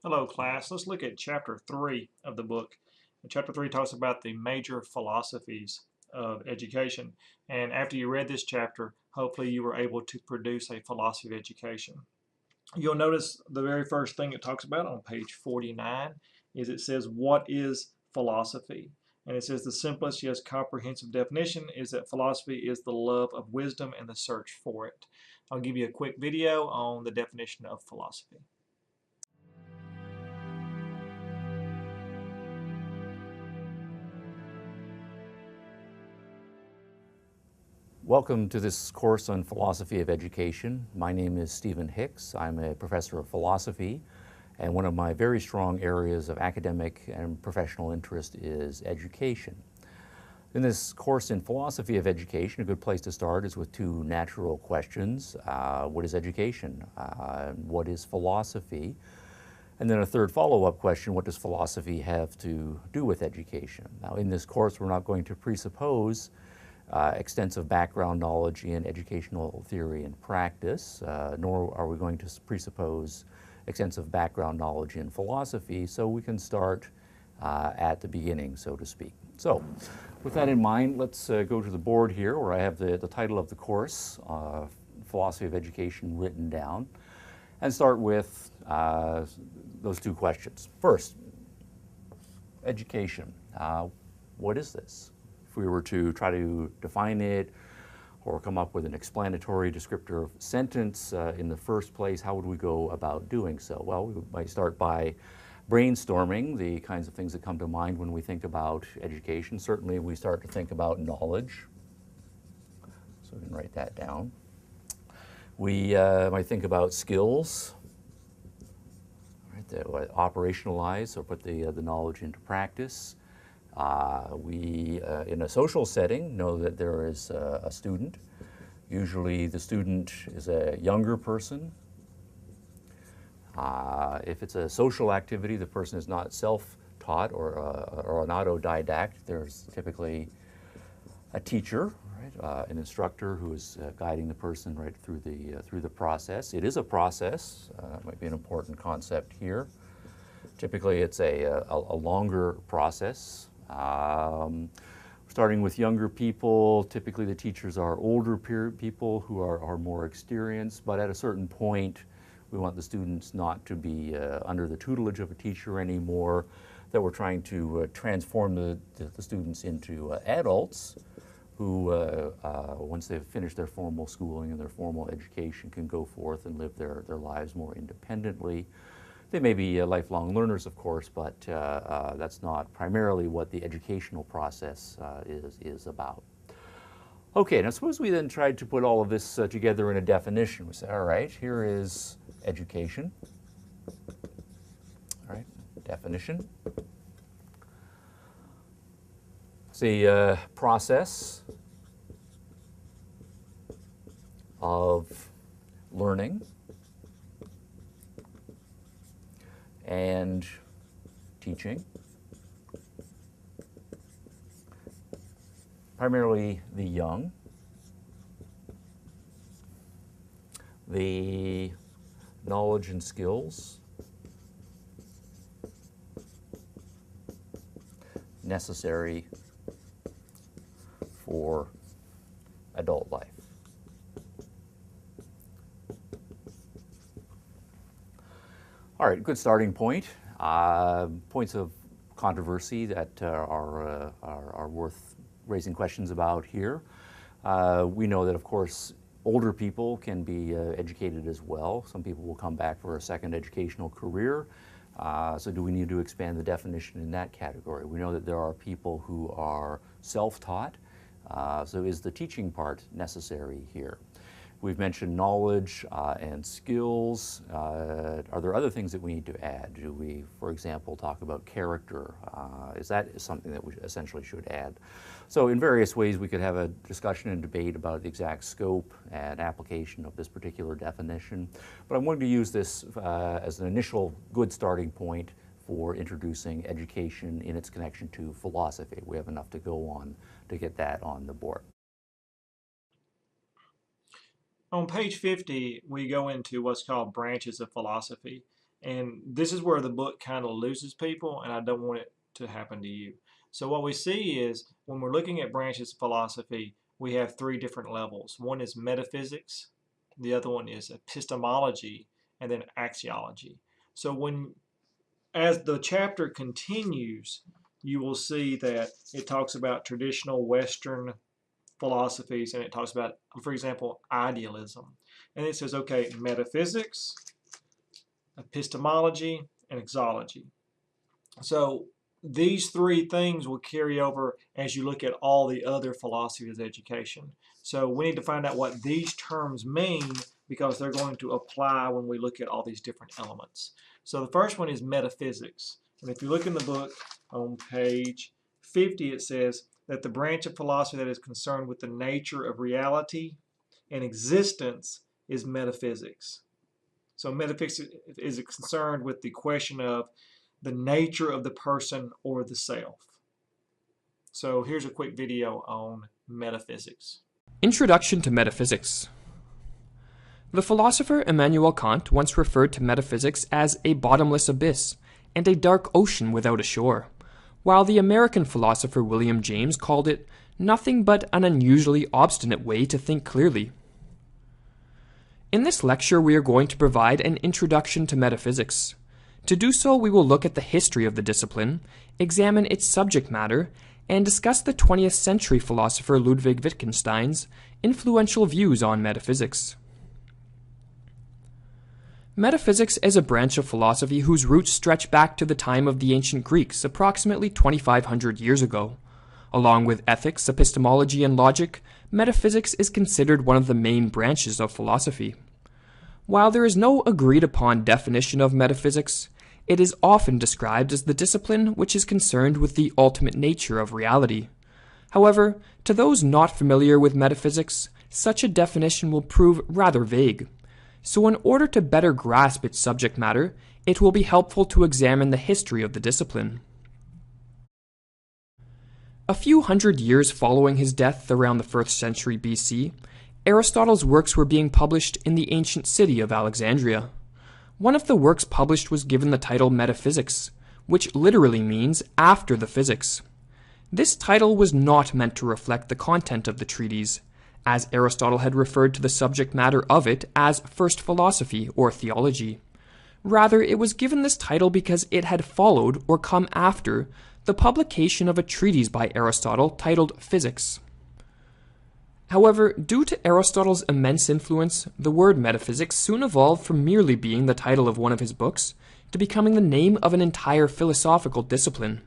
Hello class, let's look at chapter 3 of the book. And chapter 3 talks about the major philosophies of education. And after you read this chapter, hopefully you were able to produce a philosophy of education. You'll notice the very first thing it talks about on page 49 is it says, what is philosophy? And it says the simplest yet comprehensive definition is that philosophy is the love of wisdom and the search for it. I'll give you a quick video on the definition of philosophy. Welcome to this course on philosophy of education. My name is Stephen Hicks. I'm a professor of philosophy, and one of my very strong areas of academic and professional interest is education. In this course in philosophy of education, a good place to start is with two natural questions. What is education? What is philosophy? And then a third follow-up question, what does philosophy have to do with education? Now, in this course, we're not going to presuppose extensive background knowledge in educational theory and practice, nor are we going to presuppose extensive background knowledge in philosophy, so we can start at the beginning, so to speak. So, with that in mind, let's go to the board here where I have the title of the course, Philosophy of Education, written down, and start with those two questions. First, education. What is this? If we were to try to define it or come up with an explanatory descriptor sentence in the first place, how would we go about doing so? Well, we might start by brainstorming the kinds of things that come to mind when we think about education. Certainly we start to think about knowledge, so we can write that down. We might think about skills, right, that operationalize or put the knowledge into practice. We, in a social setting, know that there is a student. Usually the student is a younger person. If it's a social activity, the person is not self-taught or an autodidact. There's typically a teacher, right, an instructor who is guiding the person right through the process. It is a process. Might be an important concept here. Typically, it's a longer process. Starting with younger people, typically the teachers are older people who are more experienced, but at a certain point, we want the students not to be under the tutelage of a teacher anymore, that we're trying to transform the students into adults who, once they've finished their formal schooling and their formal education, can go forth and live their lives more independently. They may be lifelong learners, of course, but that's not primarily what the educational process is about. Okay, now suppose we then tried to put all of this together in a definition. We say, all right, here is education. All right, definition. It's a process of learning and teaching, primarily the young. The knowledge and skills necessary for adult life. All right, good starting point. Points of controversy that are worth raising questions about here. We know that, of course, older people can be educated as well. Some people will come back for a second educational career. So do we need to expand the definition in that category? We know that there are people who are self-taught. So is the teaching part necessary here? We've mentioned knowledge and skills. Are there other things that we need to add? Do we, for example, talk about character? Is that something that we essentially should add? So in various ways we could have a discussion and debate about the exact scope and application of this particular definition. But I'm going to use this as an initial good starting point for introducing education in its connection to philosophy. We have enough to go on to get that on the board. On page 50, we go into what's called branches of philosophy. And this is where the book kind of loses people, and I don't want it to happen to you. So what we see is when we're looking at branches of philosophy, we have three different levels. One is metaphysics, the other one is epistemology, and then axiology. So as the chapter continues, you will see that it talks about traditional Western philosophies, and it talks about, for example, idealism. And it says, okay, metaphysics, epistemology, and exology. So these three things will carry over as you look at all the other philosophies of education. So we need to find out what these terms mean because they're going to apply when we look at all these different elements. So the first one is metaphysics. And if you look in the book on page 50, it says that the branch of philosophy that is concerned with the nature of reality and existence is metaphysics. So metaphysics is concerned with the question of the nature of the person or the self. So here's a quick video on metaphysics. Introduction to Metaphysics. The philosopher Immanuel Kant once referred to metaphysics as a bottomless abyss and a dark ocean without a shore, while the American philosopher William James called it nothing but an unusually obstinate way to think clearly. In this lecture, we are going to provide an introduction to metaphysics. To do so, we will look at the history of the discipline, examine its subject matter, and discuss the 20th century philosopher Ludwig Wittgenstein's influential views on metaphysics. Metaphysics is a branch of philosophy whose roots stretch back to the time of the ancient Greeks, approximately 2,500 years ago. Along with ethics, epistemology, and logic, metaphysics is considered one of the main branches of philosophy. While there is no agreed-upon definition of metaphysics, it is often described as the discipline which is concerned with the ultimate nature of reality. However, to those not familiar with metaphysics, such a definition will prove rather vague. So in order to better grasp its subject matter, it will be helpful to examine the history of the discipline. A few hundred years following his death around the 1st century BC, Aristotle's works were being published in the ancient city of Alexandria. One of the works published was given the title Metaphysics, which literally means after the physics. This title was not meant to reflect the content of the treatise, as Aristotle had referred to the subject matter of it as first philosophy or theology. Rather, it was given this title because it had followed or come after the publication of a treatise by Aristotle titled Physics. However, due to Aristotle's immense influence, the word metaphysics soon evolved from merely being the title of one of his books to becoming the name of an entire philosophical discipline.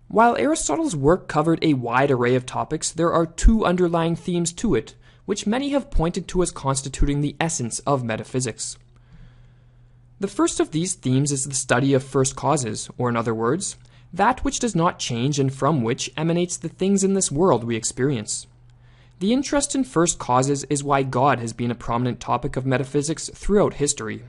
While Aristotle's work covered a wide array of topics, there are two underlying themes to it, which many have pointed to as constituting the essence of metaphysics. The first of these themes is the study of first causes, or in other words, that which does not change and from which emanates the things in this world we experience. The interest in first causes is why God has been a prominent topic of metaphysics throughout history.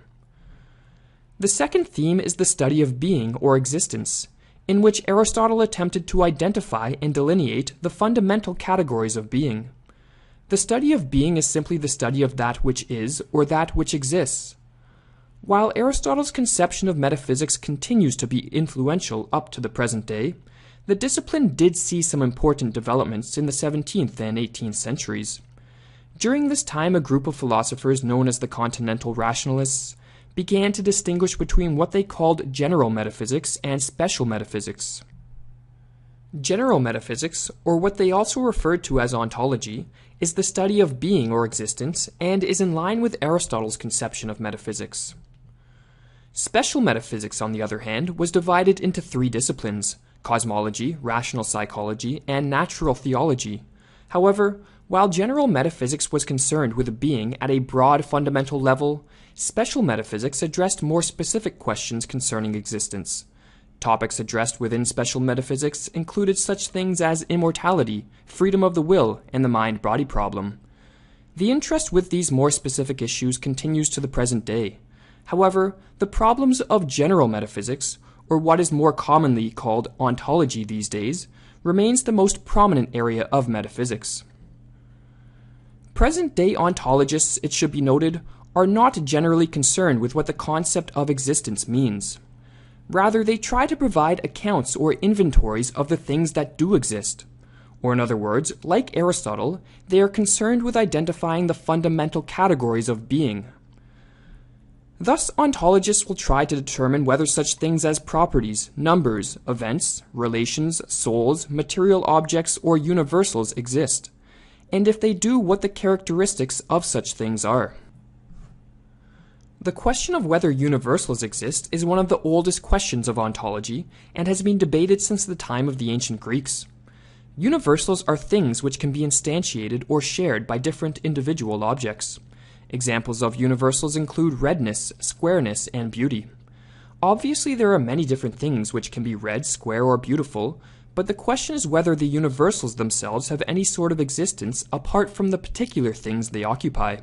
The second theme is the study of being or existence, in which Aristotle attempted to identify and delineate the fundamental categories of being. The study of being is simply the study of that which is or that which exists. While Aristotle's conception of metaphysics continues to be influential up to the present day, the discipline did see some important developments in the 17th and 18th centuries. During this time, a group of philosophers known as the Continental Rationalists began to distinguish between what they called general metaphysics and special metaphysics. General metaphysics, or what they also referred to as ontology, is the study of being or existence and is in line with Aristotle's conception of metaphysics. Special metaphysics, on the other hand, was divided into three disciplines: cosmology, rational psychology, and natural theology. However, while general metaphysics was concerned with being at a broad fundamental level, special metaphysics addressed more specific questions concerning existence. Topics addressed within special metaphysics included such things as immortality, freedom of the will, and the mind-body problem. The interest with these more specific issues continues to the present day. However, the problems of general metaphysics, or what is more commonly called ontology these days, remains the most prominent area of metaphysics. Present-day ontologists, it should be noted, are not generally concerned with what the concept of existence means. Rather, they try to provide accounts or inventories of the things that do exist. Or in other words, like Aristotle, they are concerned with identifying the fundamental categories of being. Thus, ontologists will try to determine whether such things as properties, numbers, events, relations, souls, material objects, or universals exist, and if they do, what the characteristics of such things are. The question of whether universals exist is one of the oldest questions of ontology and has been debated since the time of the ancient Greeks. Universals are things which can be instantiated or shared by different individual objects. Examples of universals include redness, squareness, and beauty. Obviously, there are many different things which can be red, square, or beautiful, but the question is whether the universals themselves have any sort of existence apart from the particular things they occupy.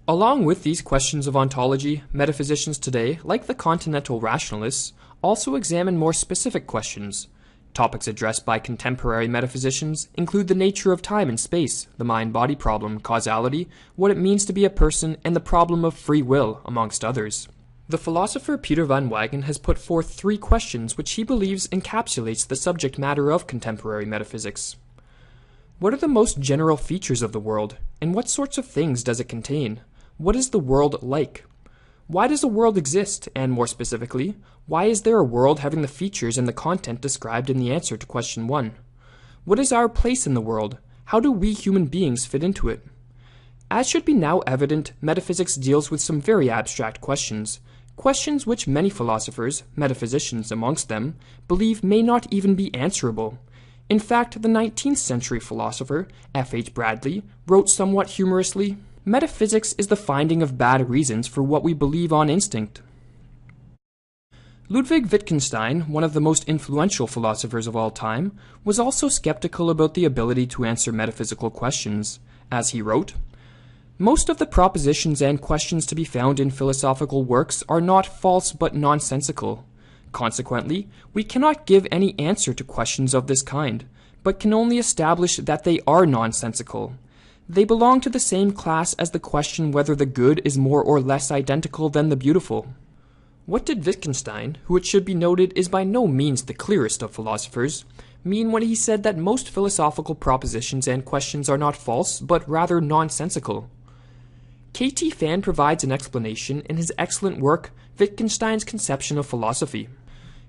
Along with these questions of ontology, metaphysicians today, like the continental rationalists, also examine more specific questions. Topics addressed by contemporary metaphysicians include the nature of time and space, the mind-body problem, causality, what it means to be a person, and the problem of free will, amongst others. The philosopher Peter van Wagen has put forth 3 questions which he believes encapsulates the subject matter of contemporary metaphysics. What are the most general features of the world, and what sorts of things does it contain? What is the world like? Why does the world exist, and more specifically, why is there a world having the features and the content described in the answer to question 1? What is our place in the world? How do we human beings fit into it? As should be now evident, metaphysics deals with some very abstract questions, questions which many philosophers, metaphysicians amongst them, believe may not even be answerable. In fact, the 19th century philosopher, F.H. Bradley, wrote somewhat humorously, "Metaphysics is the finding of bad reasons for what we believe on instinct." Ludwig Wittgenstein, one of the most influential philosophers of all time, was also skeptical about the ability to answer metaphysical questions. As he wrote, "Most of the propositions and questions to be found in philosophical works are not false but nonsensical. Consequently, we cannot give any answer to questions of this kind, but can only establish that they are nonsensical. They belong to the same class as the question whether the good is more or less identical than the beautiful." What did Wittgenstein, who it should be noted is by no means the clearest of philosophers, mean when he said that most philosophical propositions and questions are not false, but rather nonsensical? K.T. Fan provides an explanation in his excellent work, Wittgenstein's Conception of Philosophy.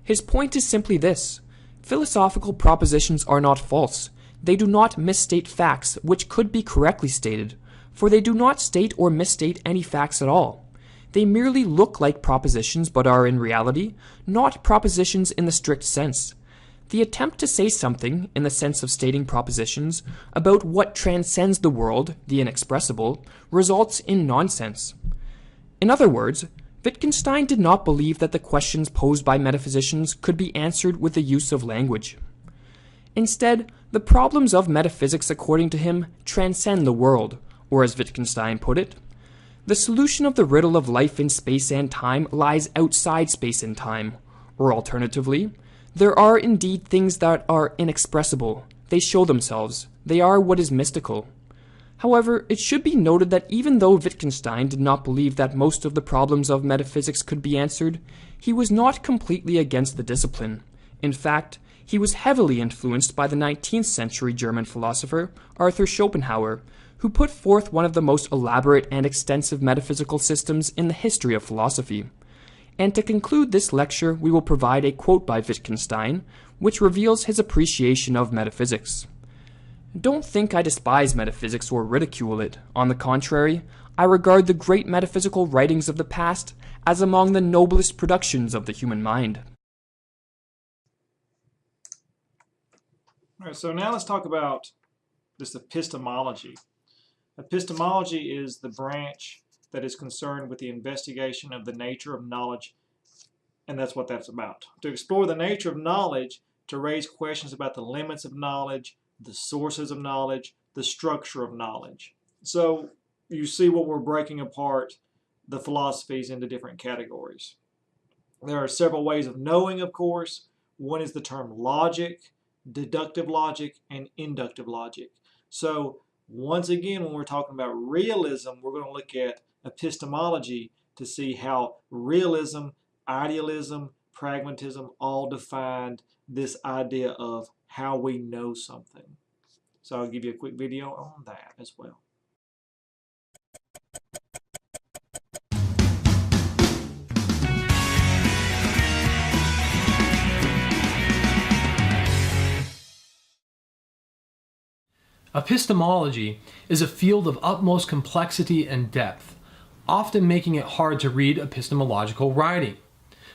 His point is simply this: philosophical propositions are not false. They do not misstate facts which could be correctly stated, for they do not state or misstate any facts at all. They merely look like propositions but are in reality not propositions in the strict sense. The attempt to say something, in the sense of stating propositions, about what transcends the world, the inexpressible, results in nonsense. In other words, Wittgenstein did not believe that the questions posed by metaphysicians could be answered with the use of language. Instead, the problems of metaphysics, according to him, transcend the world, or as Wittgenstein put it, "The solution of the riddle of life in space and time lies outside space and time," or alternatively, "There are indeed things that are inexpressible. They show themselves. They are what is mystical." However, it should be noted that even though Wittgenstein did not believe that most of the problems of metaphysics could be answered, he was not completely against the discipline. In fact, he was heavily influenced by the 19th century German philosopher Arthur Schopenhauer, who put forth one of the most elaborate and extensive metaphysical systems in the history of philosophy. And to conclude this lecture, we will provide a quote by Wittgenstein, which reveals his appreciation of metaphysics. "Don't think I despise metaphysics or ridicule it. On the contrary, I regard the great metaphysical writings of the past as among the noblest productions of the human mind." All right, so now let's talk about this epistemology. Epistemology is the branch that is concerned with the investigation of the nature of knowledge, and that's what that's about. To explore the nature of knowledge, to raise questions about the limits of knowledge, the sources of knowledge, the structure of knowledge. So you see what we're breaking apart the philosophies into different categories. There are several ways of knowing, of course. One is the term logic, deductive logic, and inductive logic. So once again, when we're talking about realism, we're going to look at epistemology to see how realism, idealism, pragmatism all defined this idea of how we know something. So I'll give you a quick video on that as well. Epistemology is a field of utmost complexity and depth, often making it hard to read epistemological writing.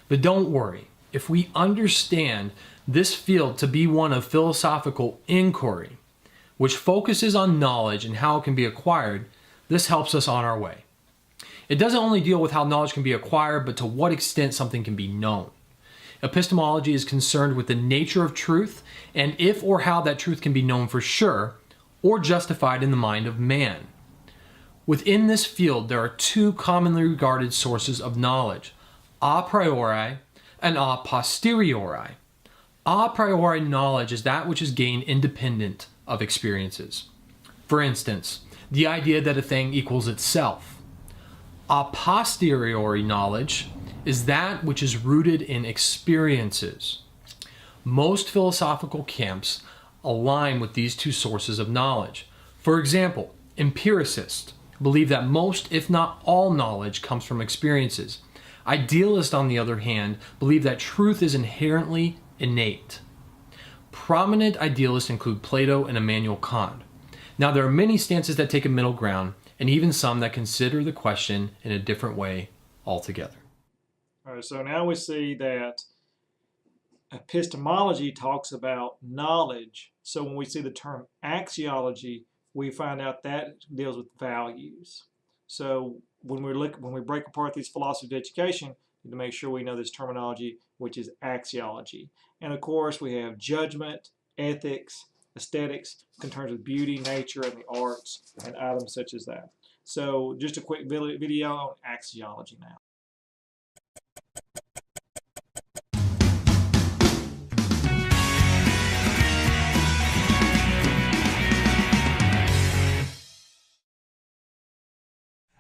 But don't worry, if we understand this field to be one of philosophical inquiry, which focuses on knowledge and how it can be acquired, this helps us on our way. It doesn't only deal with how knowledge can be acquired, but to what extent something can be known. Epistemology is concerned with the nature of truth and if or how that truth can be known for sure, or justified in the mind of man. Within this field, there are two commonly regarded sources of knowledge, a priori and a posteriori. A priori knowledge is that which is gained independent of experiences. For instance, the idea that a thing equals itself. A posteriori knowledge is that which is rooted in experiences. Most philosophical camps align with these two sources of knowledge. For example, empiricists believe that most, if not all, knowledge comes from experiences. Idealists, on the other hand, believe that truth is inherently innate. Prominent idealists include Plato and Immanuel Kant. Now, there are many stances that take a middle ground, and even some that consider the question in a different way altogether. All right, so now we see that epistemology talks about knowledge. So when we see the term axiology, we find out that deals with values. So when we break apart these philosophies of education, we need to make sure we know this terminology, which is axiology. And of course, we have judgment, ethics, aesthetics, in terms of beauty, nature, and the arts, and items such as that. So just a quick video on axiology now.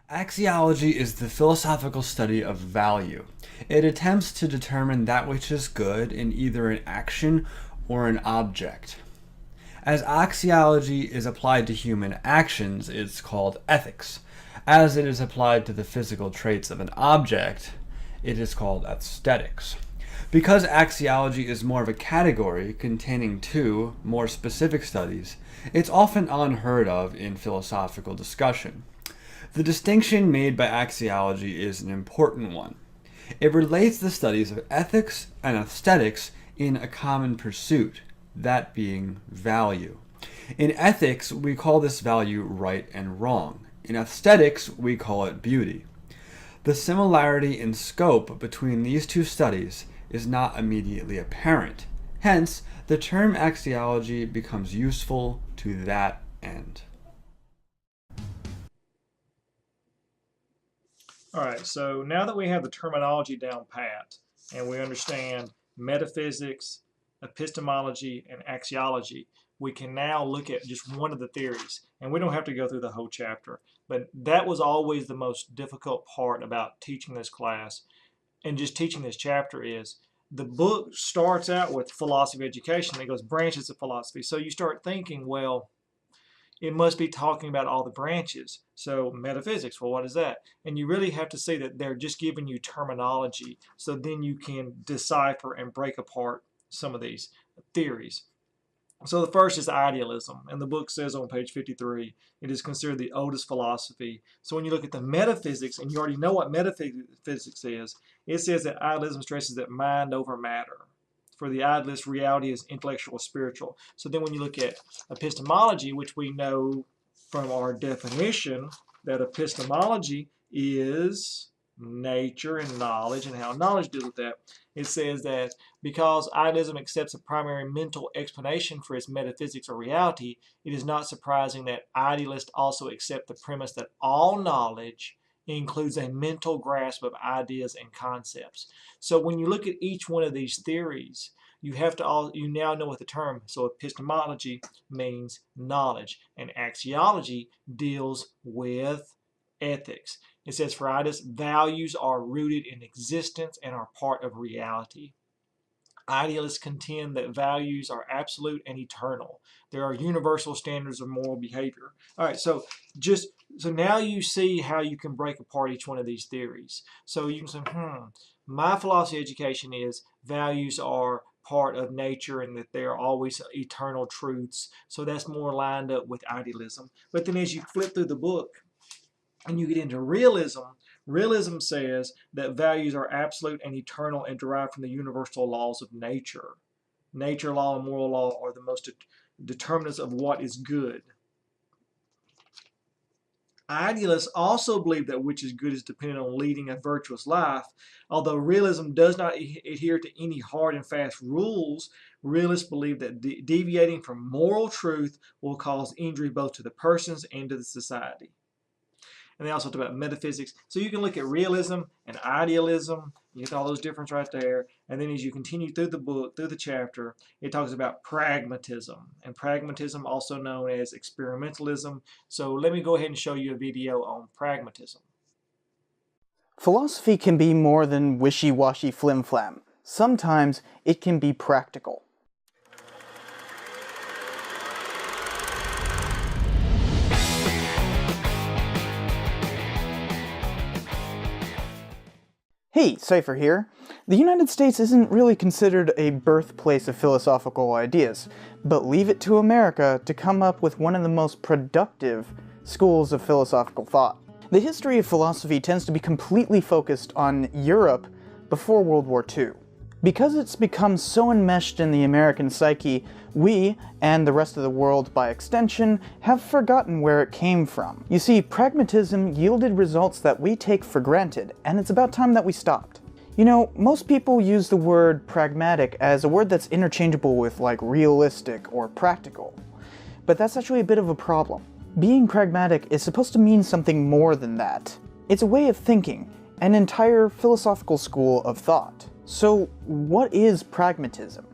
Axiology is the philosophical study of value. It attempts to determine that which is good in either an action or an object. As axiology is applied to human actions, it's called ethics. As it is applied to the physical traits of an object, it is called aesthetics. Because axiology is more of a category containing two more specific studies, it's often unheard of in philosophical discussion. The distinction made by axiology is an important one. It relates the studies of ethics and aesthetics in a common pursuit, that being value. In ethics, we call this value right and wrong. In aesthetics, we call it beauty. The similarity in scope between these two studies is not immediately apparent. Hence, the term axiology becomes useful to that end. All right, so now that we have the terminology down pat and we understand metaphysics, epistemology, and axiology, we can now look at just one of the theories. And we don't have to go through the whole chapter, but that was always the most difficult part about teaching this class and just teaching this chapter is the book starts out with philosophy of education. It goes branches of philosophy. So you start thinking, well, it must be talking about all the branches. So metaphysics, well, what is that? And you really have to see that they're just giving you terminology so then you can decipher and break apart some of these theories. So the first is idealism, and the book says on page 53, it is considered the oldest philosophy. So when you look at the metaphysics, and you already know what metaphysics is, it says that idealism stresses that mind over matter. For the idealist, reality is intellectual or spiritual. So then when you look at epistemology, which we know from our definition that epistemology is nature and knowledge and how knowledge deals with that, it says that because idealism accepts a primary mental explanation for its metaphysics or reality, it is not surprising that idealists also accept the premise that all knowledge includes a mental grasp of ideas and concepts. So when you look at each one of these theories, you now know what the term, so epistemology means knowledge, and axiology deals with ethics. It says, for idealists, values are rooted in existence and are part of reality. Idealists contend that values are absolute and eternal. There are universal standards of moral behavior. All right, so now you see how you can break apart each one of these theories. So you can say, my philosophy of education is values are part of nature and that they are always eternal truths. So that's more lined up with idealism. But then as you flip through the book and you get into realism, realism says that values are absolute and eternal and derived from the universal laws of nature. Nature law and moral law are the most determinants of what is good. Idealists also believe that which is good is dependent on leading a virtuous life. Although realism does not adhere to any hard and fast rules, realists believe that deviating from moral truth will cause injury both to the persons and to the society. And they also talk about metaphysics. So you can look at realism and idealism. You get all those differences right there. And then as you continue through the book, through the chapter, it talks about pragmatism. And pragmatism, also known as experimentalism. So let me go ahead and show you a video on pragmatism. Philosophy can be more than wishy-washy flim-flam. Sometimes it can be practical. Hey, Cypher here. The United States isn't really considered a birthplace of philosophical ideas, but leave it to America to come up with one of the most productive schools of philosophical thought. The history of philosophy tends to be completely focused on Europe before World War II. Because it's become so enmeshed in the American psyche, we, and the rest of the world by extension, have forgotten where it came from. You see, pragmatism yielded results that we take for granted, and it's about time that we stopped. You know, most people use the word pragmatic as a word that's interchangeable with like realistic or practical. But that's actually a bit of a problem. Being pragmatic is supposed to mean something more than that. It's a way of thinking, an entire philosophical school of thought. So, what is pragmatism?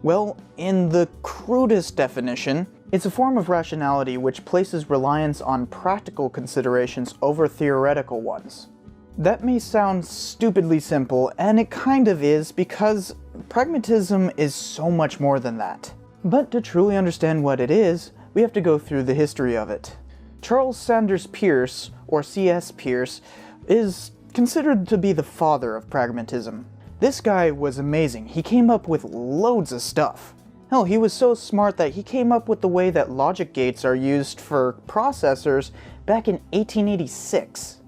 Well, in the crudest definition, it's a form of rationality which places reliance on practical considerations over theoretical ones. That may sound stupidly simple, and it kind of is, because pragmatism is so much more than that. But to truly understand what it is, we have to go through the history of it. Charles Sanders Peirce, or C.S. Peirce, is considered to be the father of pragmatism. This guy was amazing. He came up with loads of stuff. Hell, he was so smart that he came up with the way that logic gates are used for processors back in 1886.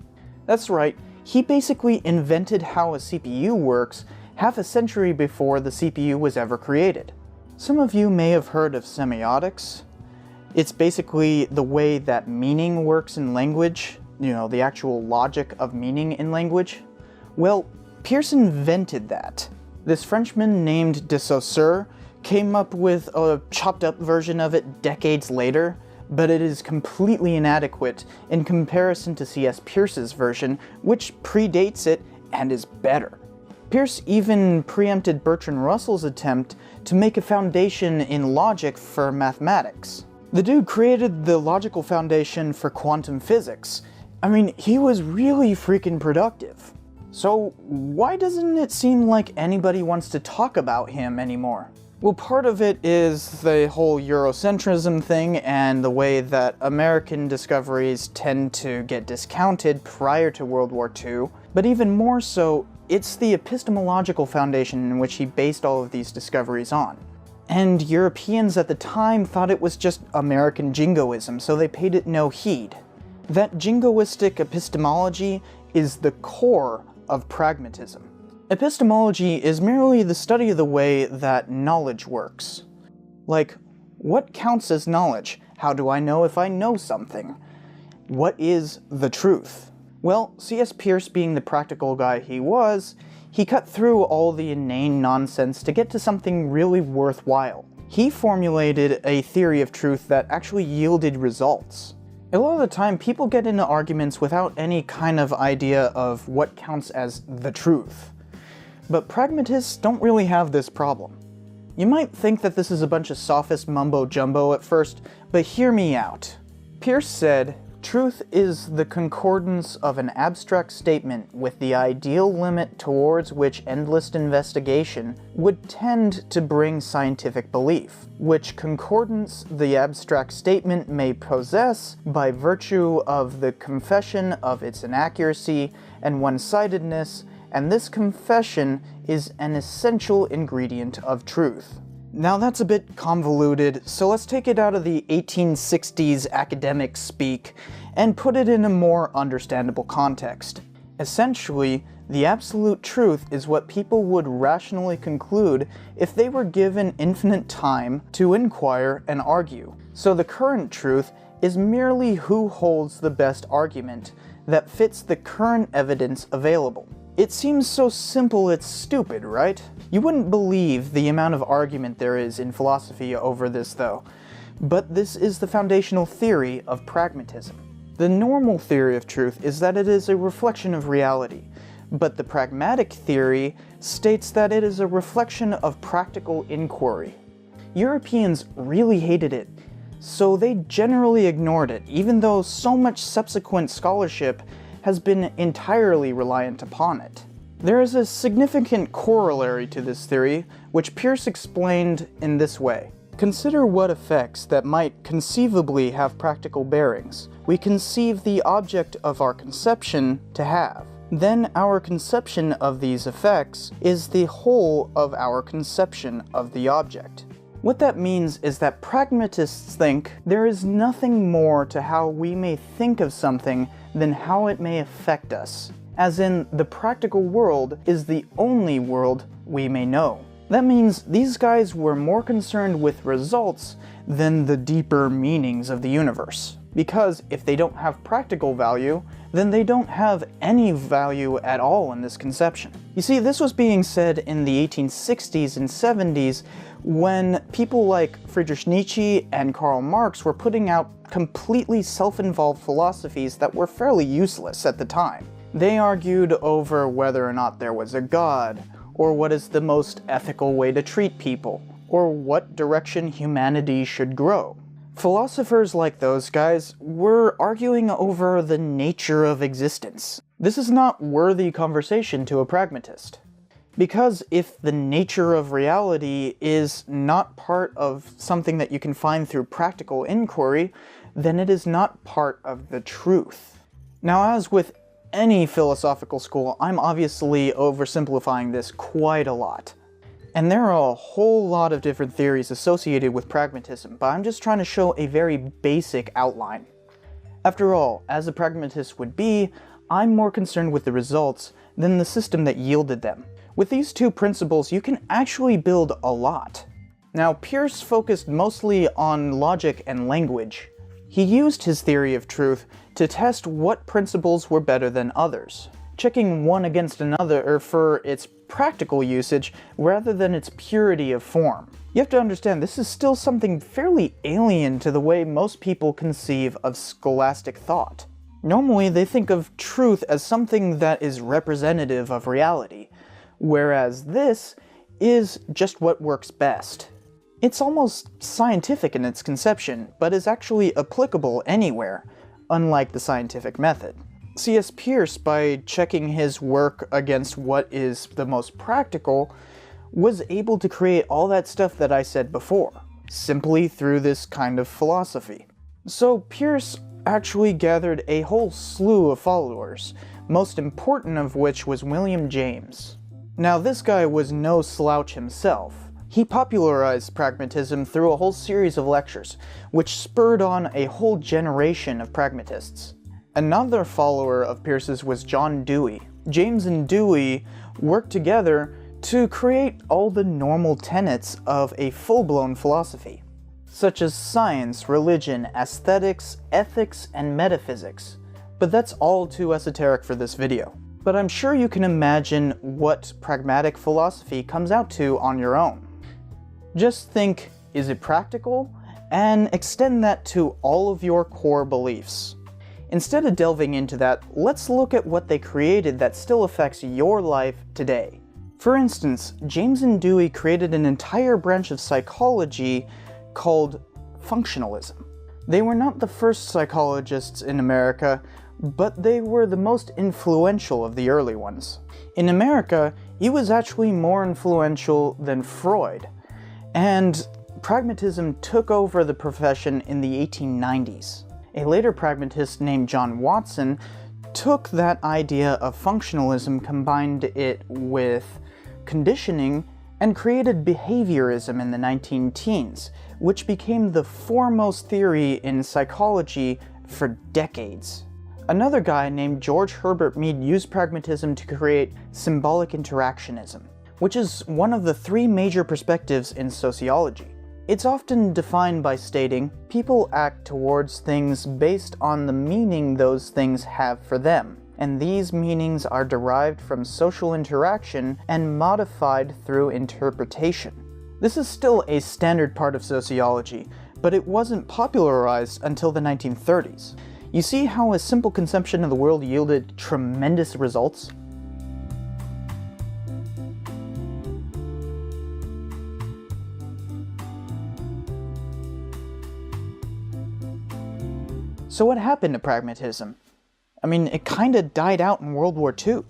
That's right, he basically invented how a CPU works half a century before the CPU was ever created. Some of you may have heard of semiotics. It's basically the way that meaning works in language, you know, the actual logic of meaning in language. Well, Peirce invented that. This Frenchman named de Saussure came up with a chopped up version of it decades later, but it is completely inadequate in comparison to C.S. Peirce's version, which predates it and is better. Peirce even preempted Bertrand Russell's attempt to make a foundation in logic for mathematics. The dude created the logical foundation for quantum physics. I mean, he was really freaking productive. So why doesn't it seem like anybody wants to talk about him anymore? Well, part of it is the whole Eurocentrism thing and the way that American discoveries tend to get discounted prior to World War II, but even more so, it's the epistemological foundation in which he based all of these discoveries on. And Europeans at the time thought it was just American jingoism, so they paid it no heed. That jingoistic epistemology is the core of pragmatism. Epistemology is merely the study of the way that knowledge works. Like, what counts as knowledge? How do I know if I know something? What is the truth? Well, C.S. Peirce, being the practical guy he was, he cut through all the inane nonsense to get to something really worthwhile. He formulated a theory of truth that actually yielded results. A lot of the time, people get into arguments without any kind of idea of what counts as the truth. But pragmatists don't really have this problem. You might think that this is a bunch of sophist mumbo-jumbo at first, but hear me out. Peirce said, Truth is the concordance of an abstract statement with the ideal limit towards which endless investigation would tend to bring scientific belief, which concordance the abstract statement may possess by virtue of the confession of its inaccuracy and one-sidedness, and this confession is an essential ingredient of truth. Now that's a bit convoluted, so let's take it out of the 1860s academic speak and put it in a more understandable context. Essentially, the absolute truth is what people would rationally conclude if they were given infinite time to inquire and argue. So the current truth is merely who holds the best argument that fits the current evidence available. It seems so simple it's stupid, right? You wouldn't believe the amount of argument there is in philosophy over this, though. But this is the foundational theory of pragmatism. The normal theory of truth is that it is a reflection of reality, but the pragmatic theory states that it is a reflection of practical inquiry. Europeans really hated it, so they generally ignored it, even though so much subsequent scholarship has been entirely reliant upon it. There is a significant corollary to this theory, which Peirce explained in this way. Consider what effects that might conceivably have practical bearings we conceive the object of our conception to have. Then our conception of these effects is the whole of our conception of the object. What that means is that pragmatists think there is nothing more to how we may think of something than how it may affect us, as in the practical world is the only world we may know. That means these guys were more concerned with results than the deeper meanings of the universe. Because if they don't have practical value, then they don't have any value at all in this conception. You see, this was being said in the 1860s and 70s when people like Friedrich Nietzsche and Karl Marx were putting out completely self-involved philosophies that were fairly useless at the time. They argued over whether or not there was a god, or what is the most ethical way to treat people, or what direction humanity should grow. Philosophers like those guys were arguing over the nature of existence. This is not worthy conversation to a pragmatist. Because if the nature of reality is not part of something that you can find through practical inquiry, then it is not part of the truth. Now, as with any philosophical school, I'm obviously oversimplifying this quite a lot. And there are a whole lot of different theories associated with pragmatism, but I'm just trying to show a very basic outline. After all, as a pragmatist would be, I'm more concerned with the results than the system that yielded them. With these two principles, you can actually build a lot. Now, Peirce focused mostly on logic and language. He used his theory of truth to test what principles were better than others, checking one against another for its practical usage rather than its purity of form. You have to understand, this is still something fairly alien to the way most people conceive of scholastic thought. Normally, they think of truth as something that is representative of reality, whereas this is just what works best. It's almost scientific in its conception, but is actually applicable anywhere, unlike the scientific method. C.S. Peirce, by checking his work against what is the most practical, was able to create all that stuff that I said before, simply through this kind of philosophy. So Peirce actually gathered a whole slew of followers, most important of which was William James. Now, this guy was no slouch himself. He popularized pragmatism through a whole series of lectures, which spurred on a whole generation of pragmatists. Another follower of Peirce's was John Dewey. James and Dewey worked together to create all the normal tenets of a full-blown philosophy, such as science, religion, aesthetics, ethics, and metaphysics. But that's all too esoteric for this video. But I'm sure you can imagine what pragmatic philosophy comes out to on your own. Just think, is it practical? And extend that to all of your core beliefs. Instead of delving into that, let's look at what they created that still affects your life today. For instance, James and Dewey created an entire branch of psychology called functionalism. They were not the first psychologists in America, but they were the most influential of the early ones. In America, he was actually more influential than Freud, and pragmatism took over the profession in the 1890s. A later pragmatist named John Watson took that idea of functionalism, combined it with conditioning, and created behaviorism in the 19-teens, which became the foremost theory in psychology for decades. Another guy named George Herbert Mead used pragmatism to create symbolic interactionism, which is one of the three major perspectives in sociology. It's often defined by stating, people act towards things based on the meaning those things have for them, and these meanings are derived from social interaction and modified through interpretation. This is still a standard part of sociology, but it wasn't popularized until the 1930s. You see how a simple conception of the world yielded tremendous results? So what happened to pragmatism? I mean, it kinda died out in World War II.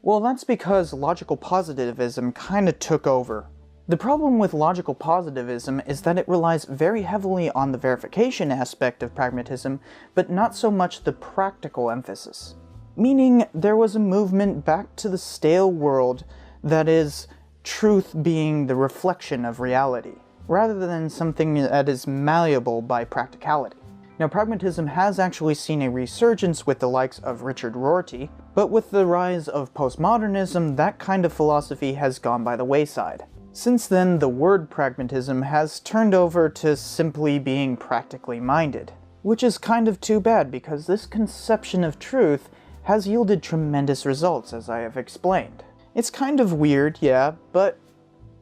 Well, that's because logical positivism kinda took over. The problem with logical positivism is that it relies very heavily on the verification aspect of pragmatism, but not so much the practical emphasis. Meaning, there was a movement back to the stale world that is truth being the reflection of reality, rather than something that is malleable by practicality. Now, pragmatism has actually seen a resurgence with the likes of Richard Rorty, but with the rise of postmodernism, that kind of philosophy has gone by the wayside. Since then, the word pragmatism has turned over to simply being practically minded, which is kind of too bad because this conception of truth has yielded tremendous results, as I have explained. It's kind of weird, yeah, but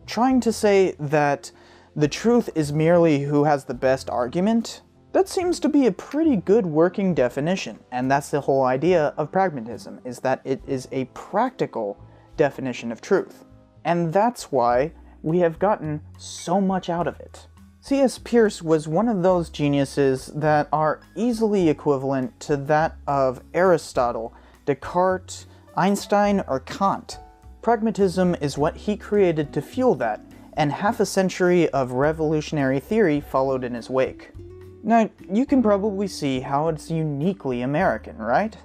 trying to say that the truth is merely who has the best argument, that seems to be a pretty good working definition, and that's the whole idea of pragmatism, is that it is a practical definition of truth. And that's why we have gotten so much out of it. C.S. Peirce was one of those geniuses that are easily equivalent to that of Aristotle, Descartes, Einstein, or Kant. Pragmatism is what he created to fuel that, and half a century of revolutionary theory followed in his wake. Now, you can probably see how it's uniquely American, right?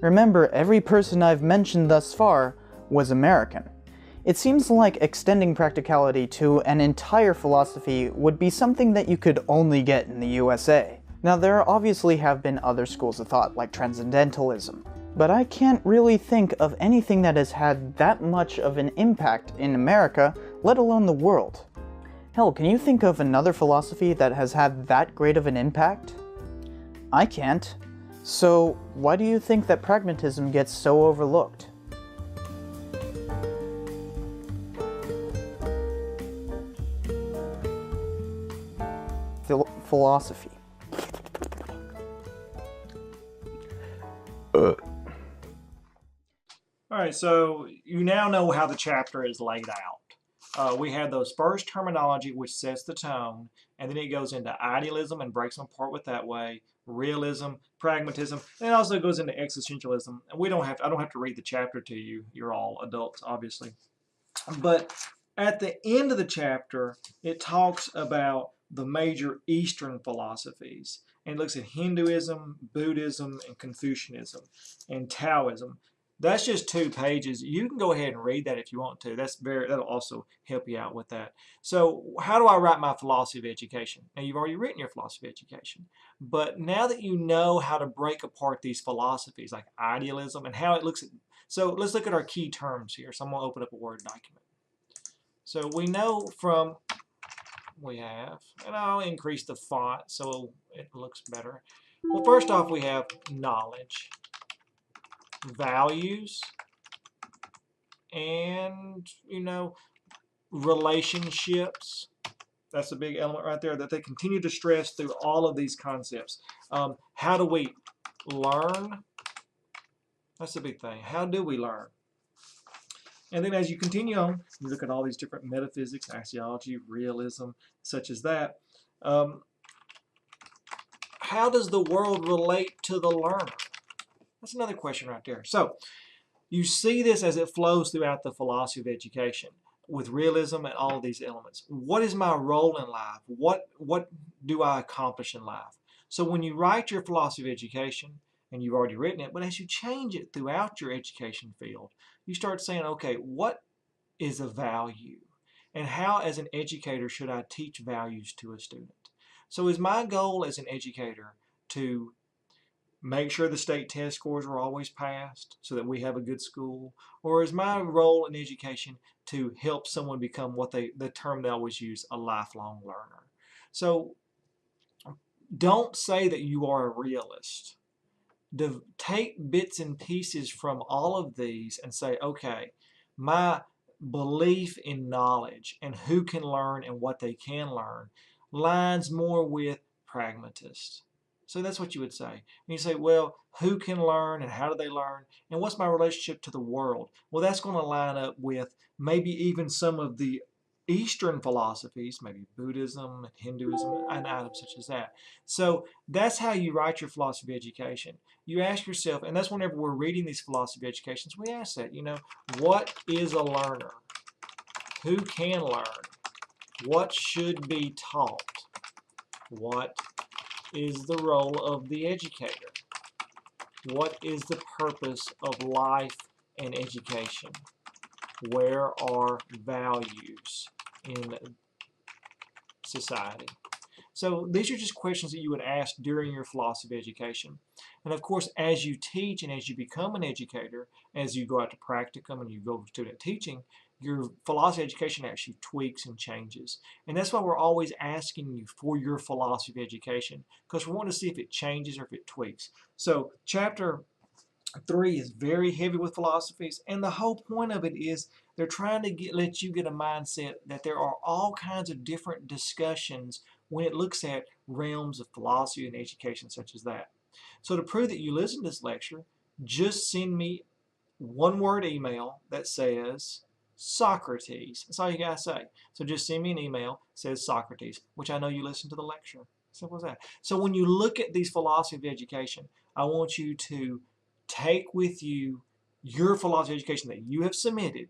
Remember, every person I've mentioned thus far was American. It seems like extending practicality to an entire philosophy would be something that you could only get in the USA. Now, there obviously have been other schools of thought, like Transcendentalism, but I can't really think of anything that has had that much of an impact in America, let alone the world. Hell, can you think of another philosophy that has had that great of an impact? I can't. So, why do you think that pragmatism gets so overlooked? Philosophy. Alright, so you now know how the chapter is laid out. We have those first terminology which sets the tone, and then it goes into idealism and breaks them apart with that way, realism, pragmatism, and it also goes into existentialism. And I don't have to read the chapter to you. You're all adults, obviously. But at the end of the chapter, it talks about the major Eastern philosophies, and it looks at Hinduism, Buddhism, and Confucianism, and Taoism. That's just 2 pages. You can go ahead and read that if you want to. That'll also help you out with that. So how do I write my philosophy of education? Now, you've already written your philosophy of education, but now that you know how to break apart these philosophies like idealism and how it looks at, so let's look at our key terms here. So I'm going to open up a Word document. So we know from, and I'll increase the font so it looks better. Well, first off, we have knowledge, values, and, relationships. That's a big element right there that they continue to stress through all of these concepts. How do we learn? That's a big thing. How do we learn? And then as you continue on, you look at all these different metaphysics, axiology, realism, such as that. how does the world relate to the learner? That's another question right there. So you see this as it flows throughout the philosophy of education with realism and all of these elements. What is my role in life? What do I accomplish in life? So when you write your philosophy of education, and you've already written it, but as you change it throughout your education field, you start saying, okay, what is a value? And how, as an educator, should I teach values to a student? So is my goal as an educator to make sure the state test scores are always passed so that we have a good school? Or is my role in education to help someone become the term they always use, a lifelong learner? So don't say that you are a realist. Take bits and pieces from all of these and say, okay, my belief in knowledge and who can learn and what they can learn lines more with pragmatists. So that's what you would say. And you say, well, who can learn and how do they learn? And what's my relationship to the world? Well, that's going to line up with maybe even some of the Eastern philosophies, maybe Buddhism and Hinduism and items such as that. So that's how you write your philosophy of education. You ask yourself, and that's whenever we're reading these philosophy of educations, we ask that, what is a learner? Who can learn? What should be taught? What is the role of the educator? What is the purpose of life and education? Where are values in society? So these are just questions that you would ask during your philosophy of education. And of course, as you teach and as you become an educator, as you go out to practicum and you go to student teaching, your philosophy of education actually tweaks and changes. And that's why we're always asking you for your philosophy of education, because we want to see if it changes or if it tweaks. So chapter 3 is very heavy with philosophies, and the whole point of it is they're trying to let you get a mindset that there are all kinds of different discussions when it looks at realms of philosophy and education such as that. So to prove that you listen to this lecture, just send me one word email that says Socrates. That's all you gotta say. So just send me an email that says Socrates, which I know you listened to the lecture. Simple as that. So when you look at these philosophy of education, I want you to take with you your philosophy of education that you have submitted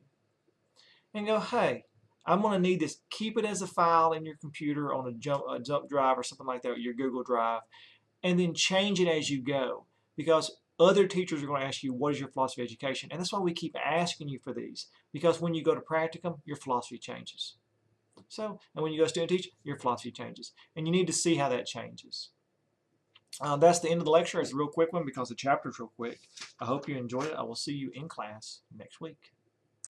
and go, hey, I'm going to need this. Keep it as a file in your computer on a jump drive or something like that, or your Google Drive, and then change it as you go, because other teachers are going to ask you, what is your philosophy of education? And that's why we keep asking you for these, because when you go to practicum, your philosophy changes. So, and when you go student teach, your philosophy changes. And you need to see how that changes. That's the end of the lecture. It's a real quick one because the chapter's real quick. I hope you enjoyed it. I will see you in class next week.